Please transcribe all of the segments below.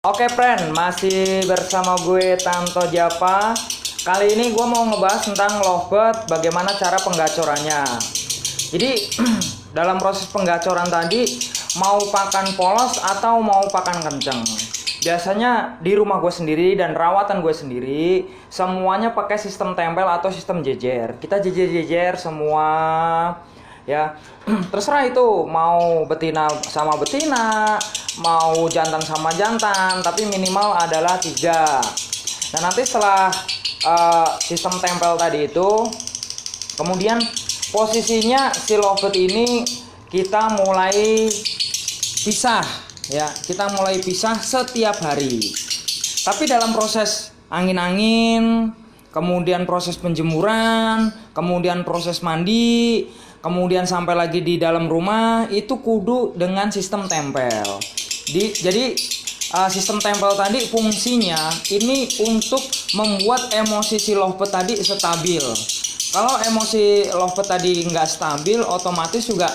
Oke friend, masih bersama gue Tanto Japa. Kali ini gue mau ngebahas tentang lovebird, bagaimana cara penggacorannya. Jadi dalam proses penggacoran tadi, mau pakan polos atau mau pakan kenceng. Biasanya di rumah gue sendiri dan rawatan gue sendiri, semuanya pakai sistem tempel atau sistem jejer. Kita jejer-jejer semua, ya. Terserah itu mau betina sama betina, mau jantan sama jantan, tapi minimal adalah 3. Nah nanti setelah sistem tempel tadi itu, kemudian posisinya si lovebird ini kita mulai pisah, ya, kita mulai pisah setiap hari. Tapi dalam proses angin-angin, kemudian proses penjemuran, kemudian proses mandi, kemudian sampai lagi di dalam rumah, itu kudu dengan sistem tempel. Jadi sistem tempel tadi fungsinya ini untuk membuat emosi si lovebird tadi stabil. Kalau emosi lovebird tadi nggak stabil, otomatis juga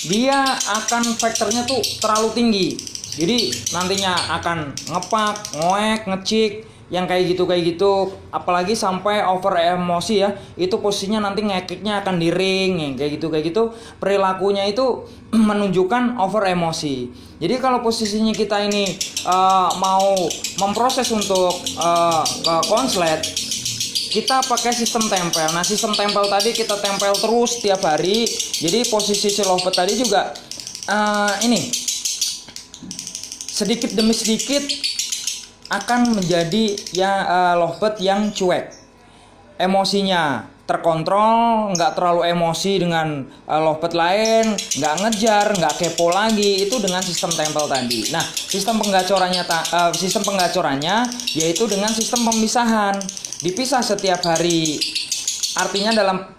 dia akan faktornya tuh terlalu tinggi. Jadi nantinya akan ngepak, ngoek, ngecik, yang kayak gitu, apalagi sampai over emosi ya, itu posisinya nanti ngekiknya akan di ring, yang kayak gitu, perilakunya itu menunjukkan over emosi. Jadi kalau posisinya kita ini mau memproses untuk ke konslet, kita pakai sistem tempel. Nah sistem tempel tadi kita tempel terus tiap hari. Jadi posisi si lovebird tadi juga ini sedikit demi sedikit akan menjadi lovebird yang cuek, emosinya terkontrol, nggak terlalu emosi dengan lovebird lain, nggak ngejar, nggak kepo lagi, itu dengan sistem tempel tadi. Nah sistem penggacorannya yaitu dengan sistem pemisahan, dipisah setiap hari. Artinya dalam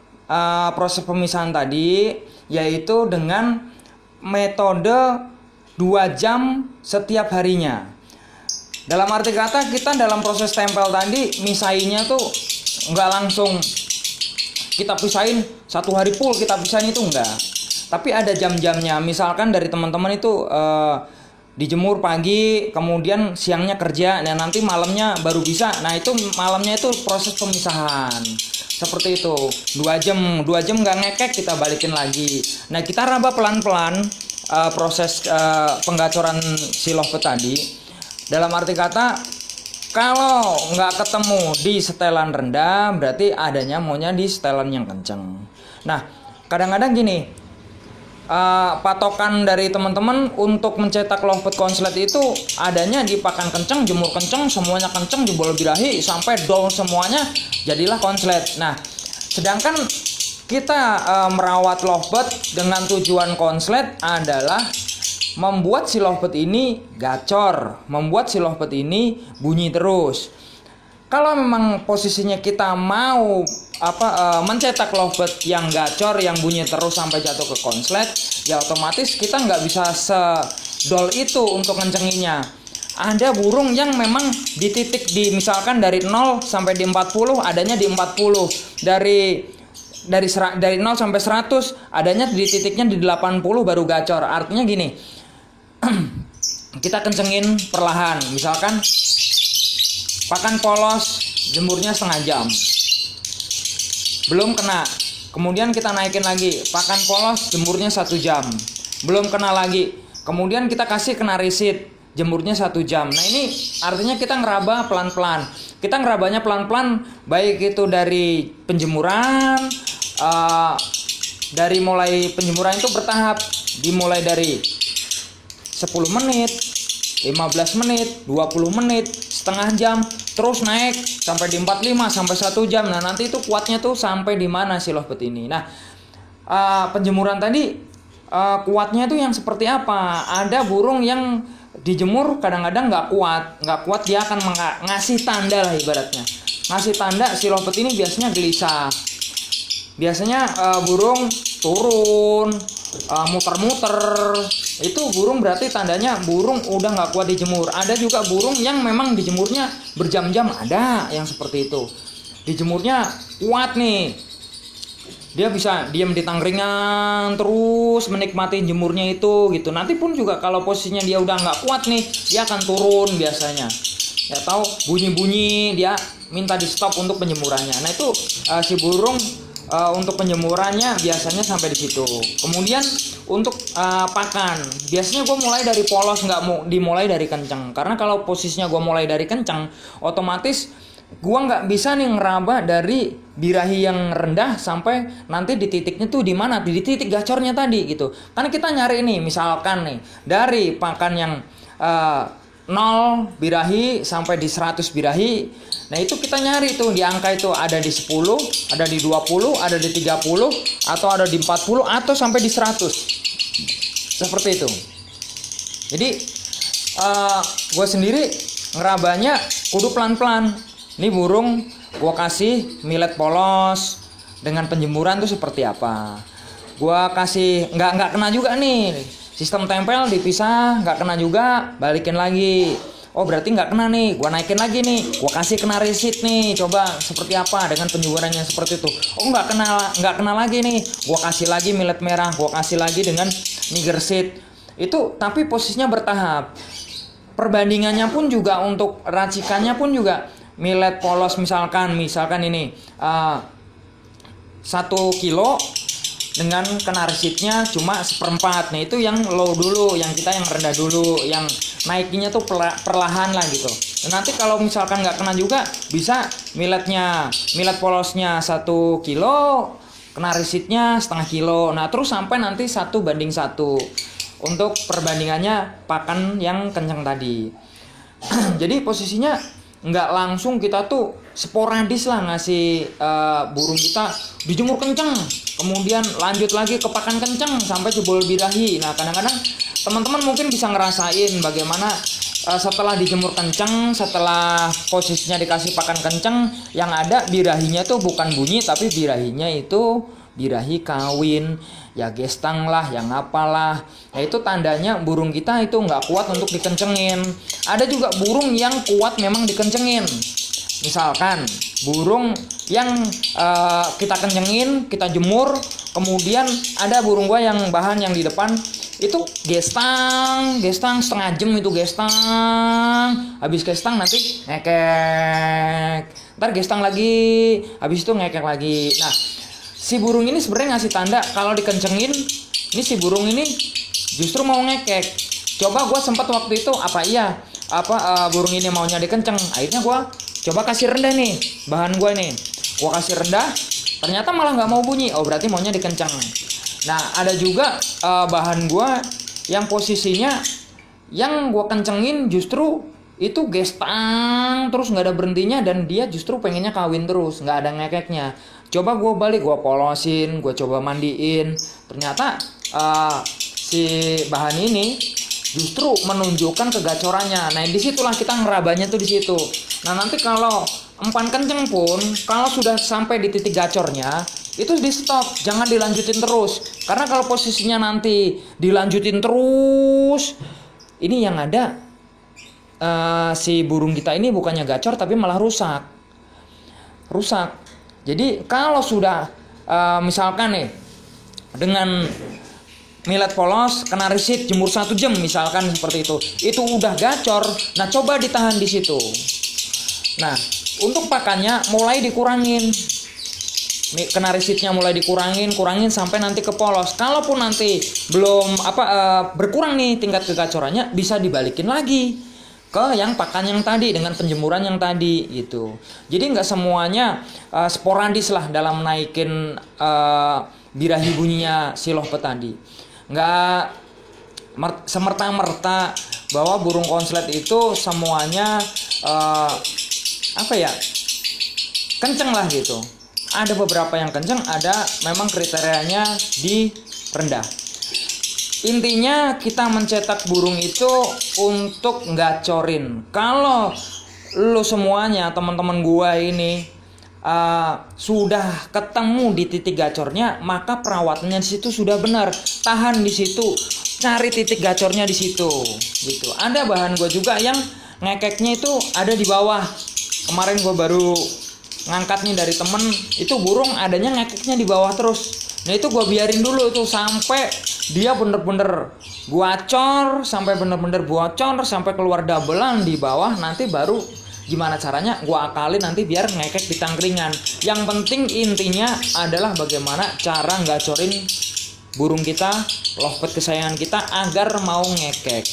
proses pemisahan tadi yaitu dengan metode 2 jam setiap harinya. Dalam arti kata kita dalam proses tempel tadi misahinnya tuh nggak langsung kita pisahin 1 hari full, kita pisahin itu enggak. Tapi ada jam-jamnya. Misalkan dari teman-teman itu dijemur pagi, kemudian siangnya kerja, nah nanti malamnya baru bisa. Nah itu malamnya itu proses pemisahan. Seperti itu. 2 jam nggak ngekek, kita balikin lagi. Nah kita raba pelan-pelan proses penggacoran si lovebird tadi. Dalam arti kata, kalau nggak ketemu di setelan rendah, berarti adanya maunya di setelan yang kenceng. Nah, kadang-kadang gini, patokan dari teman-teman untuk mencetak lovebird konslet itu adanya di pakan kenceng, jemur kenceng, semuanya kenceng, jebol birahi, sampai dol semuanya, jadilah konslet. Nah, sedangkan kita merawat lovebird dengan tujuan konslet adalah membuat si lovebird ini gacor, membuat si lovebird ini bunyi terus. Kalau memang posisinya kita mau mencetak lovebird yang gacor, yang bunyi terus sampai jatuh ke konslet, ya otomatis kita nggak bisa sedol itu untuk ngencenginya. Ada burung yang memang di titik misalkan dari 0 sampai di 40 adanya di 40, dari 0 sampai 100 adanya di titiknya di 80 baru gacor. Artinya gini, kita kencengin perlahan, misalkan pakan polos jemurnya setengah jam belum kena, kemudian kita naikin lagi pakan polos jemurnya 1 jam belum kena lagi, kemudian kita kasih kena risit jemurnya 1 jam. Nah ini artinya kita ngeraba pelan-pelan, kita ngerabanya pelan-pelan, baik itu dari penjemuran, dari mulai penjemuran itu bertahap, dimulai dari 10 menit, 15 menit, 20 menit, setengah jam, terus naik sampai di 45 sampai 1 jam. Nah, nanti itu kuatnya tuh sampai di mana si lovebird ini. Nah, penjemuran tadi kuatnya tuh yang seperti apa? Ada burung yang dijemur kadang-kadang nggak kuat, dia akan ngasih tanda lah ibaratnya. Ngasih tanda si lovebird ini biasanya gelisah. Biasanya burung turun, muter-muter, itu burung berarti tandanya burung udah nggak kuat dijemur. Ada juga burung yang memang dijemurnya berjam-jam, ada yang seperti itu, dijemurnya kuat nih, dia bisa diam di tangkringan terus menikmati jemurnya itu gitu. Nanti pun juga kalau posisinya dia udah nggak kuat nih, dia akan turun biasanya. Ya tahu bunyi-bunyi dia minta di stop untuk penjemurannya. Nah itu si burung untuk penjemurannya biasanya sampai di situ. Kemudian untuk pakan, biasanya gue mulai dari polos, nggak mau dimulai dari kencang. Karena kalau posisinya gue mulai dari kencang, otomatis gue nggak bisa nih ngeraba dari birahi yang rendah sampai nanti di titiknya tuh di mana, di titik gacornya tadi gitu. Karena kita nyari nih, misalkan nih dari pakan yang 0 birahi sampai di 100 birahi. Nah itu kita nyari tuh di angka itu, ada di 10, ada di 20, ada di 30, atau ada di 40, atau sampai di 100. Seperti itu. Jadi gue sendiri ngerabanya kudu pelan-pelan. Ini burung gue kasih millet polos dengan penjemuran tuh seperti apa. Gue kasih nggak kena juga nih. Sistem tempel dipisah, nggak kena juga, balikin lagi. Oh berarti nggak kena nih, gue naikin lagi nih, gue kasih kena resit nih, coba seperti apa dengan penjemurannya seperti itu. Oh nggak kena lagi nih, gue kasih lagi millet merah, gue kasih lagi dengan Niger seed. Itu tapi posisinya bertahap. Perbandingannya pun juga untuk racikannya pun juga millet polos misalkan ini 1 kilo dengan kena resitnya cuma 1/4. Nah itu yang low dulu, yang kita yang rendah dulu, yang naikinnya tuh perlahan lah gitu. Dan nanti kalau misalkan nggak kena juga, bisa millet polosnya 1 kilo, kena resitnya 1/2 kilo. Nah terus sampai nanti 1:1 untuk perbandingannya pakan yang kencang tadi. Jadi posisinya nggak langsung kita tuh sporadis lah ngasih burung kita dijemur kenceng, kemudian lanjut lagi ke pakan kenceng sampai jebol birahi. Nah kadang-kadang teman-teman mungkin bisa ngerasain bagaimana setelah dijemur kenceng, setelah posisinya dikasih pakan kenceng, yang ada birahinya tuh bukan bunyi tapi birahinya itu birahi kawin, ya gestang lah, yang apalah. Ya itu tandanya burung kita itu nggak kuat untuk dikencengin. Ada juga burung yang kuat memang dikencengin. Misalkan burung yang kita kencengin, kita jemur, kemudian ada burung gua yang bahan yang di depan itu gestang setengah jam itu gestang. Habis gestang nanti ngekek. Ntar gestang lagi, habis itu ngekek lagi. Nah, si burung ini sebenarnya ngasih tanda kalau dikencengin, ini si burung ini justru mau ngekek. Coba gue sempat waktu itu burung ini maunya dikenceng. Akhirnya gue coba kasih rendah nih, bahan gue nih. Gue kasih rendah, ternyata malah nggak mau bunyi. Oh berarti maunya dikenceng. Nah ada juga bahan gue yang posisinya yang gue kencengin justru itu gestang terus nggak ada berhentinya, dan dia justru pengennya kawin terus, nggak ada ngekeknya. Coba gue balik, gue polosin, gue coba mandiin, ternyata si bahan ini justru menunjukkan kegacorannya. Nah disitulah kita ngerabanya tuh di situ. Nah nanti kalau empan kenceng pun kalau sudah sampai di titik gacornya itu di stop, jangan dilanjutin terus. Karena kalau posisinya nanti dilanjutin terus, ini yang ada si burung kita ini bukannya gacor tapi malah rusak. Jadi kalau sudah misalkan nih dengan millet polos kena resit jemur 1 jam misalkan seperti itu udah gacor. Nah coba ditahan di situ. Nah untuk pakannya mulai dikurangin, kena resitnya mulai kurangin sampai nanti ke polos. Kalaupun nanti belum berkurang nih tingkat kegacorannya, bisa dibalikin lagi ke yang pakan yang tadi dengan penjemuran yang tadi gitu. Jadi nggak semuanya sporadis lah dalam naikin birahi bunyinya si lovebird tadi. Nggak semerta-merta bahwa burung konslet itu semuanya kenceng lah gitu. Ada beberapa yang kenceng, ada memang kriterianya di rendah. Intinya kita mencetak burung itu untuk ngacorin. Kalau lu semuanya teman-teman gua ini sudah ketemu di titik gacornya, maka perawatannya di situ sudah benar. Tahan di situ, cari titik gacornya di situ, gitu. Ada bahan gua juga yang ngekeknya itu ada di bawah. Kemarin gua baru ngangkat nih dari temen, itu burung adanya ngekeknya di bawah terus. Nah itu gue biarin dulu tuh sampai dia bener-bener bocor, sampai bener-bener bocor, sampai keluar doublean di bawah. Nanti baru gimana caranya gue akalin nanti biar ngekek di tangkringan. Yang penting intinya adalah bagaimana cara gacorin burung kita, lovebird kesayangan kita agar mau ngekek.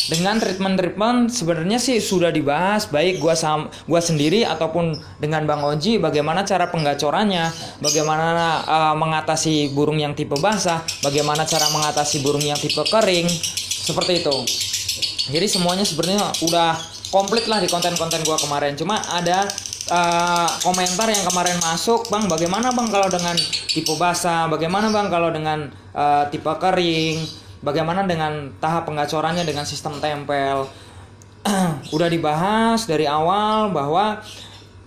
Dengan treatment sebenarnya sih sudah dibahas baik gua sendiri ataupun dengan Bang Oji, bagaimana cara penggacorannya, bagaimana mengatasi burung yang tipe basah, bagaimana cara mengatasi burung yang tipe kering, seperti itu. Jadi semuanya sebenarnya udah komplit lah di konten-konten gua kemarin. Cuma ada komentar yang kemarin masuk, Bang, bagaimana Bang kalau dengan tipe basah, bagaimana Bang kalau dengan tipe kering, bagaimana dengan tahap penggacorannya dengan sistem tempel. Udah dibahas dari awal bahwa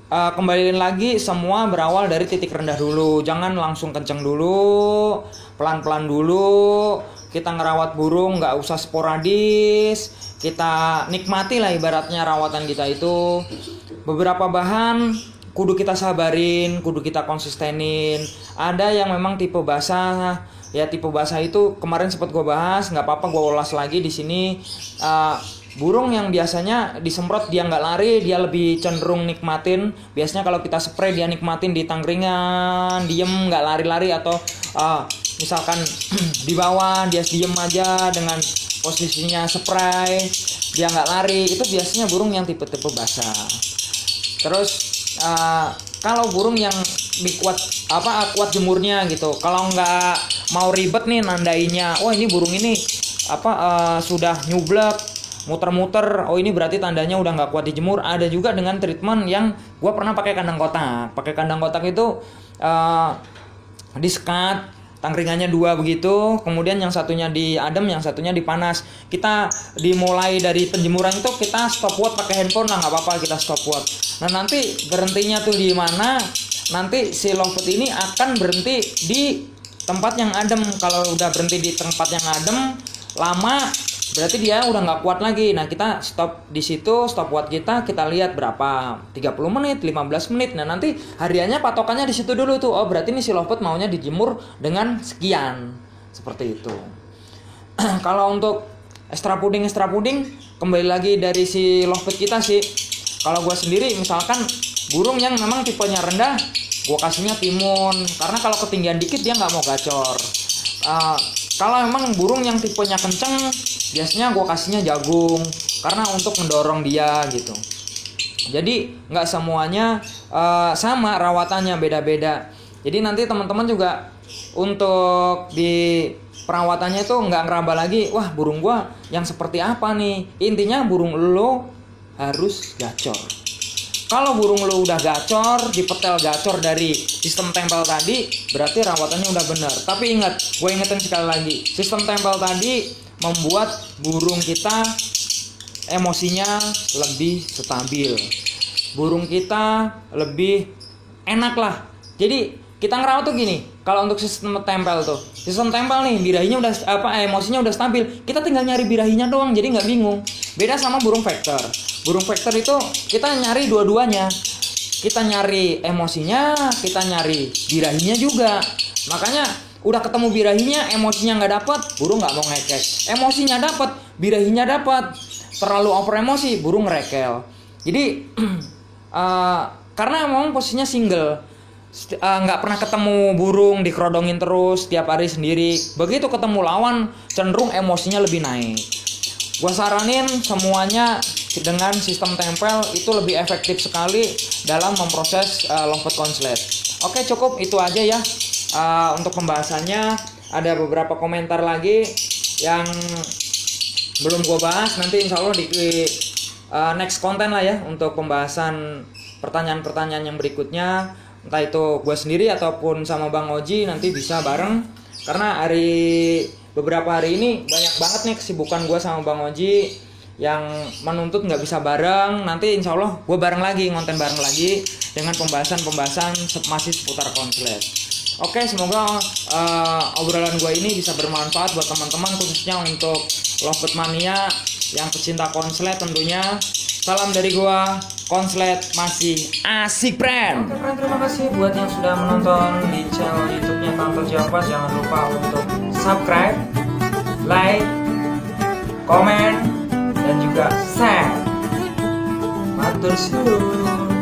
kembaliin lagi semua berawal dari titik rendah dulu. Jangan langsung kenceng dulu, pelan-pelan dulu. Kita ngerawat burung nggak usah sporadis. Kita nikmati lah ibaratnya rawatan kita itu. Beberapa bahan kudu kita sabarin, kudu kita konsistenin. Ada yang memang tipe basah. Ya tipe basah itu kemarin sempat gue bahas, nggak apa-apa gue ulas lagi di sini. Burung yang biasanya disemprot dia nggak lari, dia lebih cenderung nikmatin. Biasanya kalau kita spray dia nikmatin di tangkringan, diem nggak lari-lari, atau misalkan di bawah dia diem aja dengan posisinya spray, dia nggak lari. Itu biasanya burung yang tipe-tipe basah. Terus kalau burung yang kuat jemurnya gitu, kalau nggak mau ribet nih nandainya, oh ini burung ini sudah nyublek, muter-muter, oh ini berarti tandanya udah nggak kuat dijemur. Ada juga dengan treatment yang gue pernah pakai kandang kotak itu disekat, tangkringannya 2 begitu, kemudian yang satunya diadem, yang satunya dipanas. Kita dimulai dari penjemuran itu kita stop watch pakai handphone lah, nggak apa-apa kita stop watch. Nah nanti berhentinya tuh di mana? Nanti si lovebird ini akan berhenti di tempat yang adem. Kalau udah berhenti di tempat yang adem lama, berarti dia udah nggak kuat lagi. Nah kita stop di situ, stop watch kita lihat berapa, 30 menit, 15 menit. Nah nanti hariannya patokannya di situ dulu tuh. Oh berarti ini si lovebird maunya dijemur dengan sekian, seperti itu. Kalau untuk extra puding kembali lagi dari si lovebird kita sih. Kalau gue sendiri misalkan burung yang memang tipenya rendah, gue kasihnya timun, karena kalau ketinggian dikit dia nggak mau gacor. Kalau memang burung yang tipenya kenceng, biasanya gue kasihnya jagung, karena untuk mendorong dia gitu. Jadi nggak semuanya sama rawatannya, beda-beda. Jadi nanti teman-teman juga untuk di perawatannya itu nggak ngeraba lagi, wah burung gue yang seperti apa nih. Intinya burung lo harus gacor. Kalau burung lo udah gacor, dipetel gacor dari sistem tempel tadi, berarti rawatannya udah benar. Tapi ingat, gue ingetin sekali lagi, sistem tempel tadi membuat burung kita emosinya lebih stabil, burung kita lebih enak lah. Jadi kita ngerawat tuh gini, kalau untuk sistem tempel nih, birahinya udah emosinya udah stabil, kita tinggal nyari birahinya doang, jadi nggak bingung. Beda sama burung vector. Burung vector itu kita nyari dua-duanya, kita nyari emosinya, kita nyari birahinya juga. Makanya udah ketemu birahinya, emosinya nggak dapat, burung nggak mau ngekek. Emosinya dapat, birahinya dapat, terlalu over emosi, burung ngerekel. Jadi karena memang posisinya single, nggak pernah ketemu burung, dikerodongin terus tiap hari sendiri. Begitu ketemu lawan, cenderung emosinya lebih naik. Gua saranin semuanya dengan sistem tempel itu lebih efektif sekali dalam memproses lovebird konslet. Oke, cukup itu aja ya untuk pembahasannya. Ada beberapa komentar lagi yang belum gue bahas, nanti insya Allah di next konten lah ya, untuk pembahasan pertanyaan-pertanyaan yang berikutnya, entah itu gue sendiri ataupun sama Bang Oji, nanti bisa bareng. Karena beberapa hari ini banyak banget nih kesibukan gue sama Bang Oji yang menuntut nggak bisa bareng. Nanti insya Allah gue bareng lagi, ngonten bareng lagi dengan pembahasan masih seputar konslet. Oke, semoga obrolan gue ini bisa bermanfaat buat teman-teman, khususnya untuk lovebird mania yang pecinta konslet tentunya. Salam dari gua, Konslet masih asik, friend. Oke, friend, terima kasih buat yang sudah menonton di channel YouTube-nya Tanto Java. Jangan lupa untuk subscribe, like, komen, dan juga share. Matur suwun.